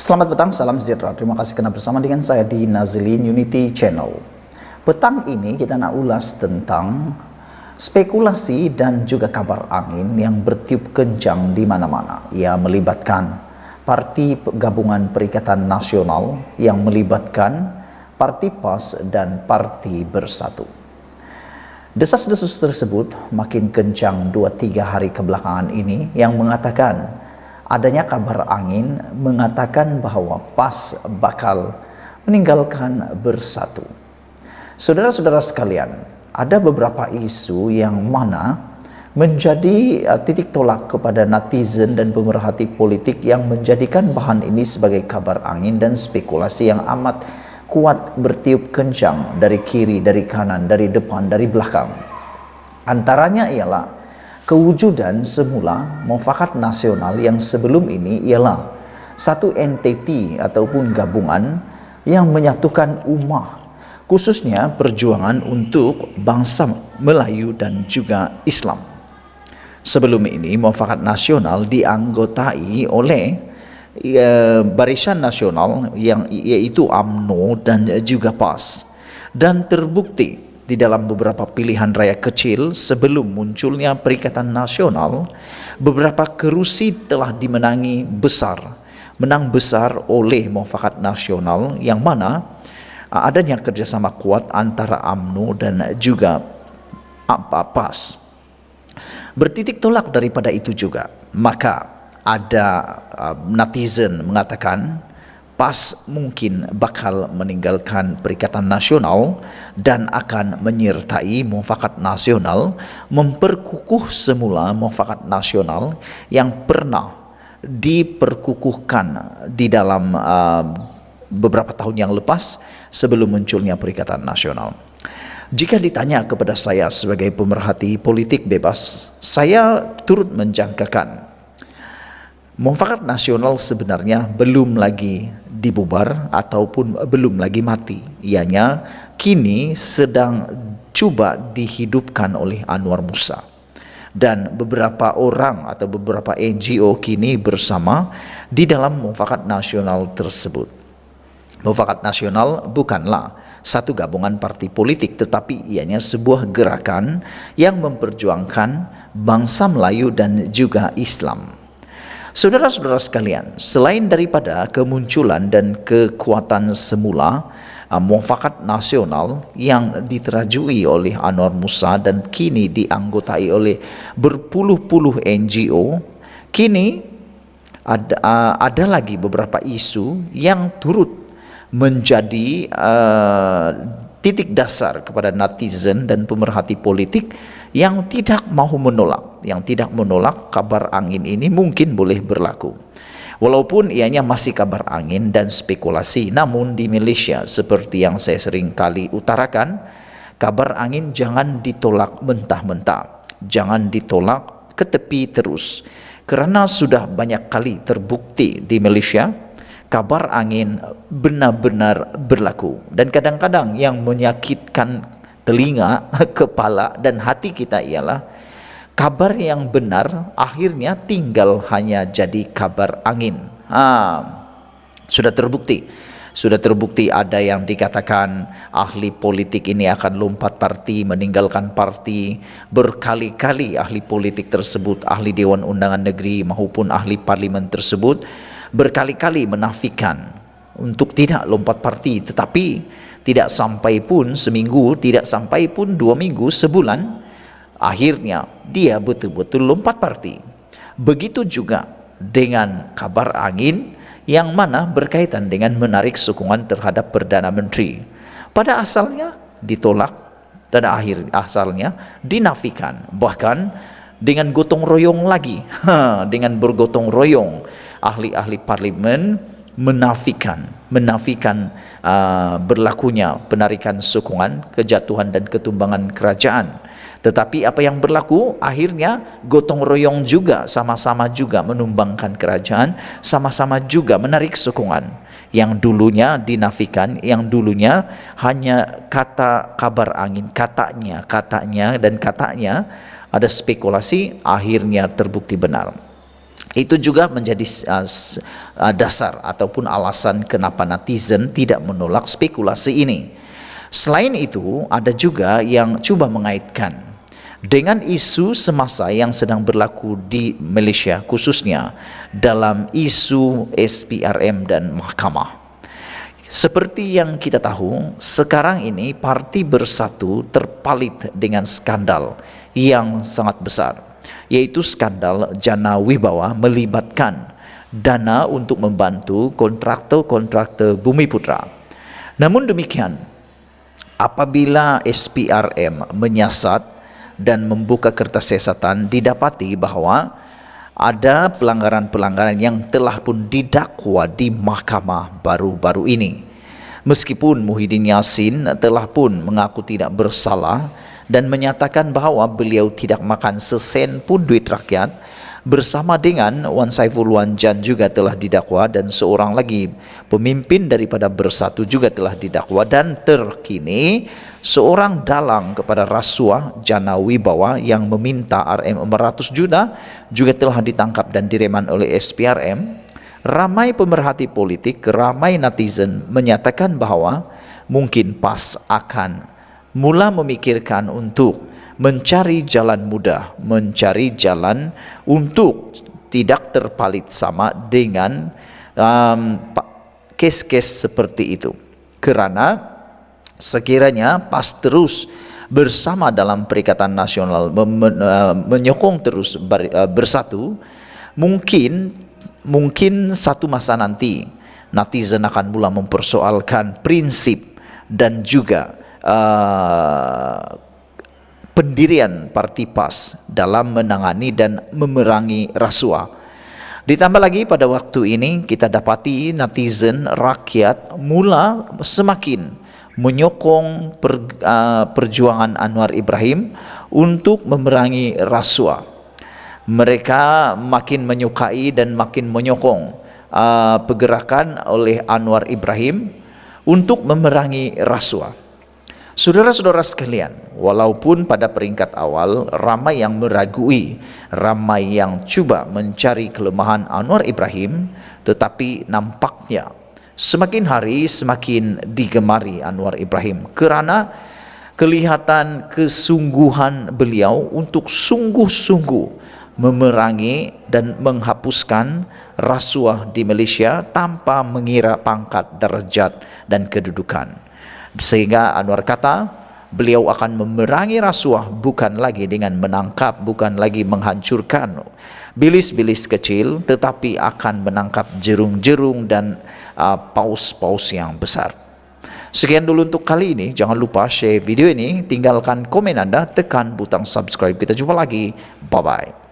Selamat petang, salam sejahtera. Terima kasih karena bersama dengan saya di Nazilin Unity Channel. Petang ini kita nak ulas tentang spekulasi dan juga kabar angin yang bertiup kencang di mana-mana. Ia melibatkan Parti Gabungan Perikatan Nasional, yang melibatkan Parti PAS dan Parti Bersatu. Desas-desus tersebut makin kencang 2-3 hari kebelakangan ini, yang mengatakan adanya kabar angin mengatakan bahwa PAS bakal meninggalkan Bersatu. Saudara-saudara sekalian, ada beberapa isu yang mana menjadi titik tolak kepada netizen dan pemerhati politik yang menjadikan bahan ini sebagai kabar angin dan spekulasi yang amat kuat bertiup kencang dari kiri, dari kanan, dari depan, dari belakang. Antaranya ialah kewujudan semula mufakat nasional yang sebelum ini ialah satu entiti ataupun gabungan yang menyatukan ummah, khususnya perjuangan untuk bangsa Melayu dan juga Islam. Sebelum ini mufakat nasional dianggotai oleh Barisan Nasional yang yaitu UMNO dan juga PAS, dan terbukti di dalam beberapa pilihan raya kecil sebelum munculnya Perikatan Nasional, beberapa kerusi telah menang besar oleh mufakat nasional, yang mana adanya kerjasama kuat antara UMNO dan juga PAS. Bertitik tolak daripada itu juga, maka ada netizen mengatakan PAS mungkin bakal meninggalkan Perikatan Nasional dan akan menyertai mufakat nasional, memperkukuh semula mufakat nasional yang pernah diperkukuhkan di dalam beberapa tahun yang lepas sebelum munculnya Perikatan Nasional. Jika ditanya kepada saya sebagai pemerhati politik bebas, saya turut menjangkakan mufakat nasional sebenarnya belum lagi dibubar ataupun belum lagi mati. Ianya kini sedang coba dihidupkan oleh Anwar Musa. Dan beberapa orang atau beberapa NGO kini bersama di dalam mufakat nasional tersebut. Mufakat nasional bukanlah satu gabungan parti politik, tetapi ianya sebuah gerakan yang memperjuangkan bangsa Melayu dan juga Islam. Saudara-saudara sekalian, selain daripada kemunculan dan kekuatan semula mufakat nasional yang diterajui oleh Anwar Musa dan kini dianggotai oleh berpuluh-puluh NGO, kini ada lagi beberapa isu yang turut menjadi titik dasar kepada netizen dan pemerhati politik yang tidak menolak kabar angin ini mungkin boleh berlaku. Walaupun ianya masih kabar angin dan spekulasi, namun di Malaysia seperti yang saya sering kali utarakan, kabar angin jangan ditolak mentah-mentah, jangan ditolak ke tepi terus, karena sudah banyak kali terbukti di Malaysia kabar angin benar-benar berlaku. Dan kadang-kadang yang menyakitkan telinga, kepala dan hati kita ialah kabar yang benar akhirnya tinggal hanya jadi kabar angin. Sudah terbukti ada yang dikatakan ahli politik ini akan lompat parti, meninggalkan parti. Berkali-kali ahli politik tersebut, ahli Dewan Undangan Negeri maupun ahli parlimen tersebut berkali-kali menafikan untuk tidak lompat parti, tetapi tidak sampai pun seminggu, tidak sampai pun 2 minggu, sebulan, akhirnya dia betul-betul lompat parti. Begitu juga dengan kabar angin yang mana berkaitan dengan menarik sokongan terhadap Perdana Menteri. Pada asalnya ditolak dan asalnya dinafikan, bahkan dengan gotong royong lagi, dengan bergotong royong ahli-ahli parlimen menafikan berlakunya penarikan sokongan, kejatuhan dan ketumbangan kerajaan. Tetapi apa yang berlaku akhirnya gotong royong juga, sama-sama juga menumbangkan kerajaan, sama-sama juga menarik sokongan. Yang dulunya dinafikan, yang dulunya hanya kata kabar angin, katanya ada spekulasi, akhirnya terbukti benar. Itu juga menjadi dasar ataupun alasan kenapa netizen tidak menolak spekulasi ini. Selain itu, ada juga yang coba mengaitkan dengan isu semasa yang sedang berlaku di Malaysia, khususnya dalam isu SPRM dan mahkamah. Seperti yang kita tahu, sekarang ini Parti Bersatu terpalit dengan skandal yang sangat besar, yaitu skandal Jana Wibawa melibatkan dana untuk membantu kontraktor-kontraktor Bumi Putra. Namun demikian, apabila SPRM menyiasat dan membuka kertas siasatan, didapati bahwa ada pelanggaran-pelanggaran yang telah pun didakwa di mahkamah baru-baru ini. Meskipun Muhyiddin Yassin telah pun mengaku tidak bersalah dan menyatakan bahawa beliau tidak makan sesen pun duit rakyat, bersama dengan Wan Saiful Wan Jan juga telah didakwa, dan seorang lagi pemimpin daripada Bersatu juga telah didakwa, dan terkini seorang dalang kepada rasuah Jana Wibawa yang meminta RM400 juta juga telah ditangkap dan direman oleh SPRM. Ramai pemerhati politik, ramai netizen menyatakan bahawa mungkin PAS akan mula memikirkan untuk mencari jalan mudah, mencari jalan untuk tidak terpalit sama dengan kes-kes seperti itu. Kerana sekiranya PAS terus bersama dalam Perikatan Nasional menyokong terus Bersatu, mungkin satu masa nanti netizen akan mula mempersoalkan prinsip dan juga pendirian Parti PAS dalam menangani dan memerangi rasuah. Ditambah lagi pada waktu ini kita dapati netizen rakyat mula semakin menyokong perjuangan Anwar Ibrahim untuk memerangi rasuah. Mereka makin menyukai dan makin menyokong pergerakan oleh Anwar Ibrahim untuk memerangi rasuah. Saudara-saudara sekalian, walaupun pada peringkat awal ramai yang meragui, ramai yang cuba mencari kelemahan Anwar Ibrahim, tetapi nampaknya semakin hari semakin digemari Anwar Ibrahim kerana kelihatan kesungguhan beliau untuk sungguh-sungguh memerangi dan menghapuskan rasuah di Malaysia tanpa mengira pangkat, darjat dan kedudukan. Sehingga Anwar kata beliau akan memerangi rasuah bukan lagi dengan menangkap, bukan lagi menghancurkan bilis-bilis kecil, tetapi akan menangkap jerung-jerung dan paus-paus yang besar. Sekian dulu untuk kali ini. Jangan lupa share video ini, tinggalkan komen Anda, tekan butang subscribe. Kita jumpa lagi. Bye-bye.